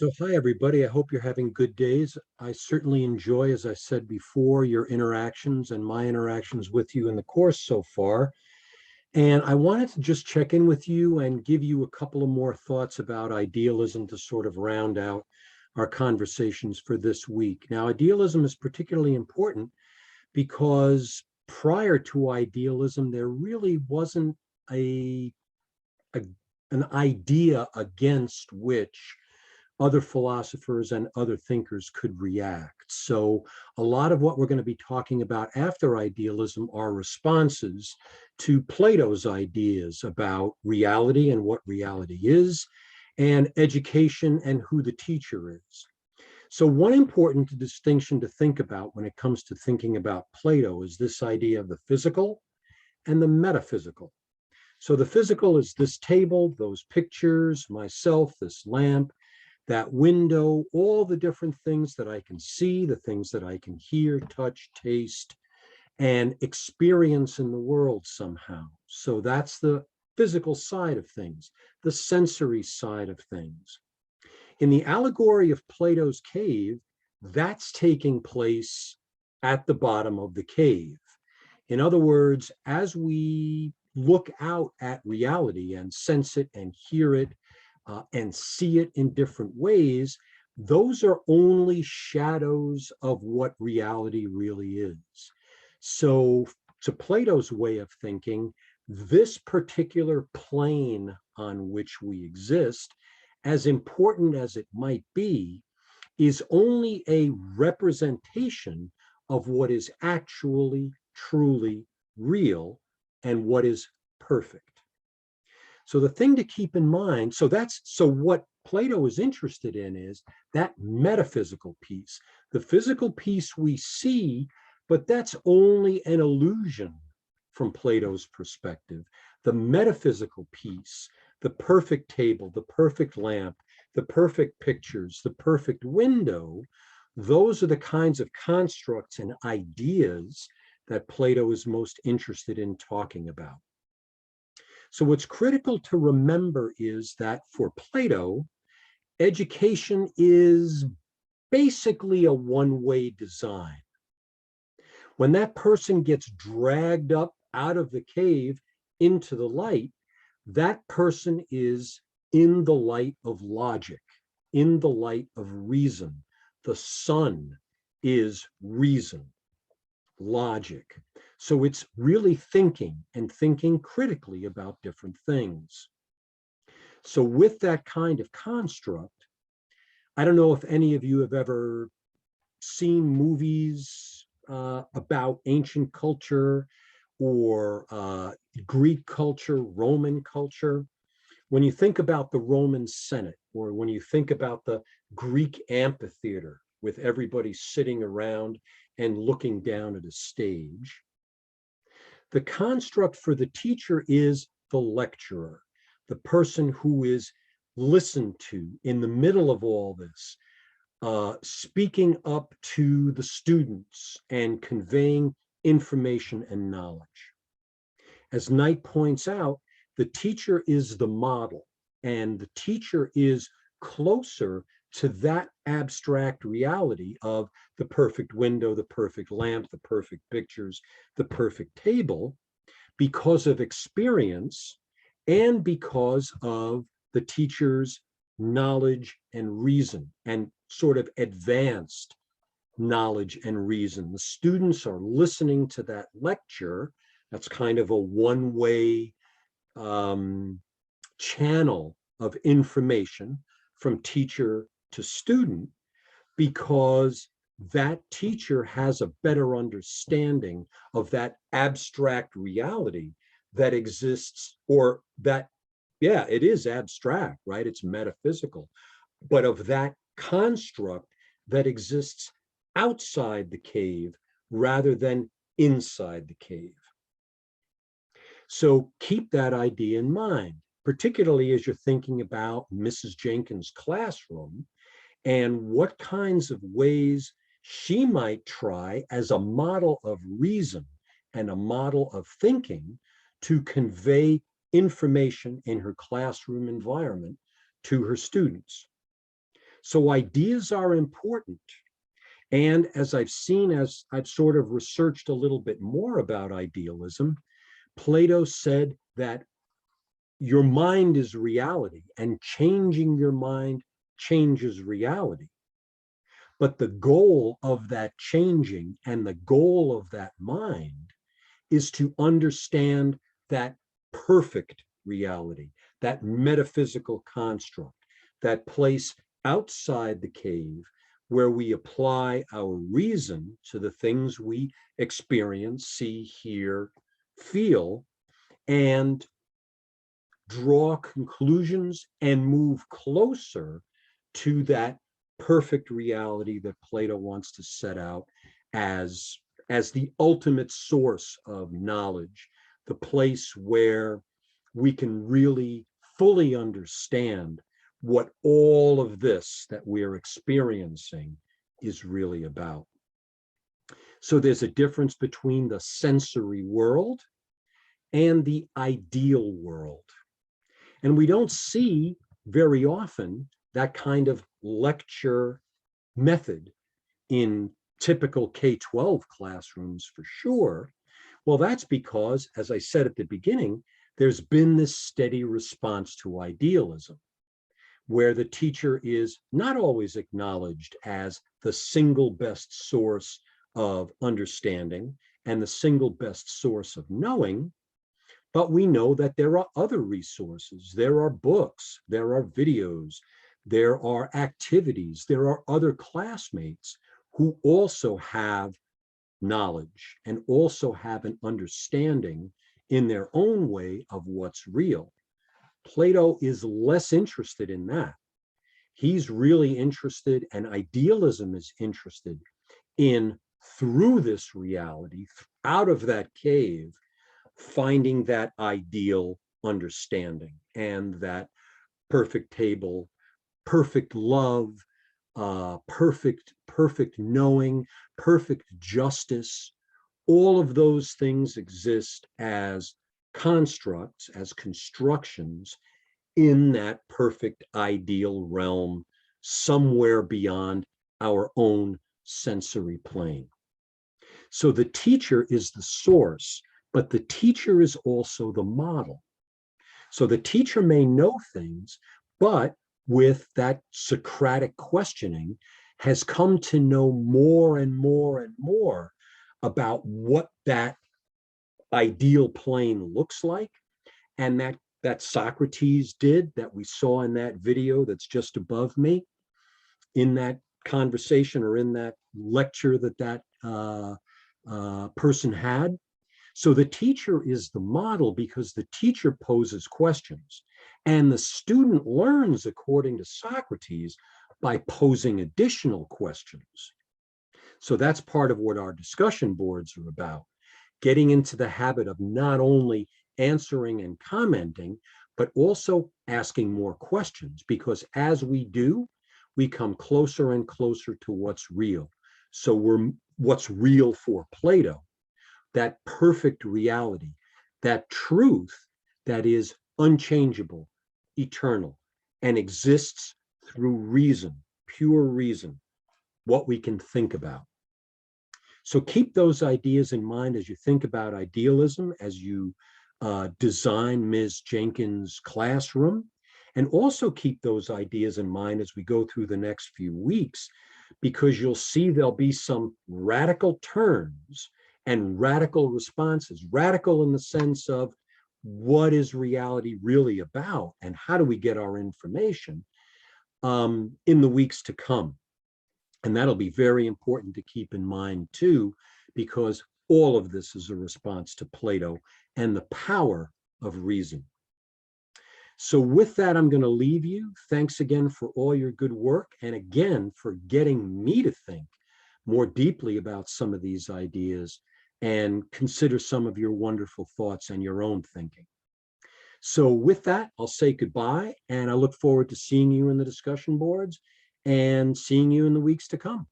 So, hi, everybody. I hope you're having good days. I certainly enjoy, as I said before, your interactions and my interactions with you in the course so far. And I wanted to just check in with you and give you a couple of more thoughts about idealism to sort of round out our conversations for this week. Now, idealism is particularly important because prior to idealism, there really wasn't a, a an idea against which other philosophers and other thinkers could react. So, a lot of what we're going to be talking about after idealism are responses to Plato's ideas about reality and what reality is, and education and who the teacher is. So, one important distinction to think about when it comes to thinking about Plato is this idea of the physical and the metaphysical. So, the physical is this table, those pictures, myself, this lamp, that window, all the different things that I can see, the things that I can hear, touch, taste, and experience in the world somehow. So that's the physical side of things, the sensory side of things. In the allegory of Plato's cave, that's taking place at the bottom of the cave. In other words, as we look out at reality and sense it and hear it and see it in different ways, those are only shadows of what reality really is. So, to Plato's way of thinking, this particular plane on which we exist, as important as it might be, is only a representation of what is actually, truly real and what is perfect. So the thing to keep in mind, so what Plato is interested in is that metaphysical piece, the physical piece we see, but that's only an illusion from Plato's perspective. The metaphysical piece, the perfect table, the perfect lamp, the perfect pictures, the perfect window, those are the kinds of constructs and ideas that Plato is most interested in talking about. So what's critical to remember is that for Plato, education is basically a one-way design. When that person gets dragged up out of the cave into the light, that person is in the light of logic, in the light of reason. The sun is reason, logic. So it's really thinking and thinking critically about different things. So with that kind of construct, I don't know if any of you have ever seen movies about ancient culture or Greek culture, Roman culture. When you think about the Roman Senate, or when you think about the Greek amphitheater with everybody sitting around and looking down at a stage, the construct for the teacher is the lecturer, the person who is listened to in the middle of all this, speaking up to the students and conveying information and knowledge. As Knight points out, the teacher is the model, and the teacher is closer to that abstract reality of the perfect window, the perfect lamp, the perfect pictures, the perfect table, because of experience and because of the teacher's knowledge and reason and sort of advanced knowledge and reason. The students are listening to that lecture. That's kind of a one-way channel of information from teacher to student, because that teacher has a better understanding of that abstract reality that exists, or that, yeah, it is abstract, right? It's metaphysical, but of that construct that exists outside the cave rather than inside the cave. So keep that idea in mind, particularly as you're thinking about Mrs. Jenkins' classroom and what kinds of ways she might try as a model of reason and a model of thinking to convey information in her classroom environment to her students. So ideas are important. And as I've seen, as I've sort of researched a little bit more about idealism, Plato said that your mind is reality, and changing your mind changes reality. But the goal of that changing and the goal of that mind is to understand that perfect reality, that metaphysical construct, that place outside the cave where we apply our reason to the things we experience, see, hear, feel, and draw conclusions and move closer to that perfect reality that Plato wants to set out as, as the ultimate source of knowledge, the place where we can really fully understand what all of this that we're experiencing is really about. So there's a difference between the sensory world and the ideal world. And we don't see very often that kind of lecture method in typical K-12 classrooms for sure. Well, that's because, as I said at the beginning, there's been this steady response to idealism, where the teacher is not always acknowledged as the single best source of understanding and the single best source of knowing. But we know that there are other resources. There are books, there are videos, there are activities, there are other classmates who also have knowledge and also have an understanding in their own way of what's real. Plato is less interested in that. He's really interested, and idealism is interested in, through this reality, out of that cave, finding that ideal understanding and that perfect table, perfect love, perfect knowing, perfect justice. All of those things exist as constructs, as constructions in that perfect ideal realm, somewhere beyond our own sensory plane. So the teacher is the source, but the teacher is also the model. So the teacher may know things, but with that Socratic questioning, has come to know more and more and more about what that ideal plane looks like. And that Socrates did, that we saw in that video that's just above me, in that conversation or in that lecture that person had. So the teacher is the model because the teacher poses questions, and the student learns, according to Socrates, by posing additional questions. So that's part of what our discussion boards are about, getting into the habit of not only answering and commenting, but also asking more questions, because as we do, we come closer and closer to what's real. So what's real for Plato, that perfect reality, that truth that is unchangeable, eternal, and exists through reason, pure reason, what we can think about. So keep those ideas in mind as you think about idealism, as you design Ms. Jenkins' classroom, and also keep those ideas in mind as we go through the next few weeks, because you'll see there'll be some radical turns and radical responses, radical in the sense of what is reality really about and how do we get our information in the weeks to come. And that'll be very important to keep in mind too, because all of this is a response to Plato and the power of reason. So with that, I'm going to leave you. Thanks again for all your good work, and again for getting me to think more deeply about some of these ideas and consider some of your wonderful thoughts and your own thinking. So with that, I'll say goodbye, and I look forward to seeing you in the discussion boards and seeing you in the weeks to come.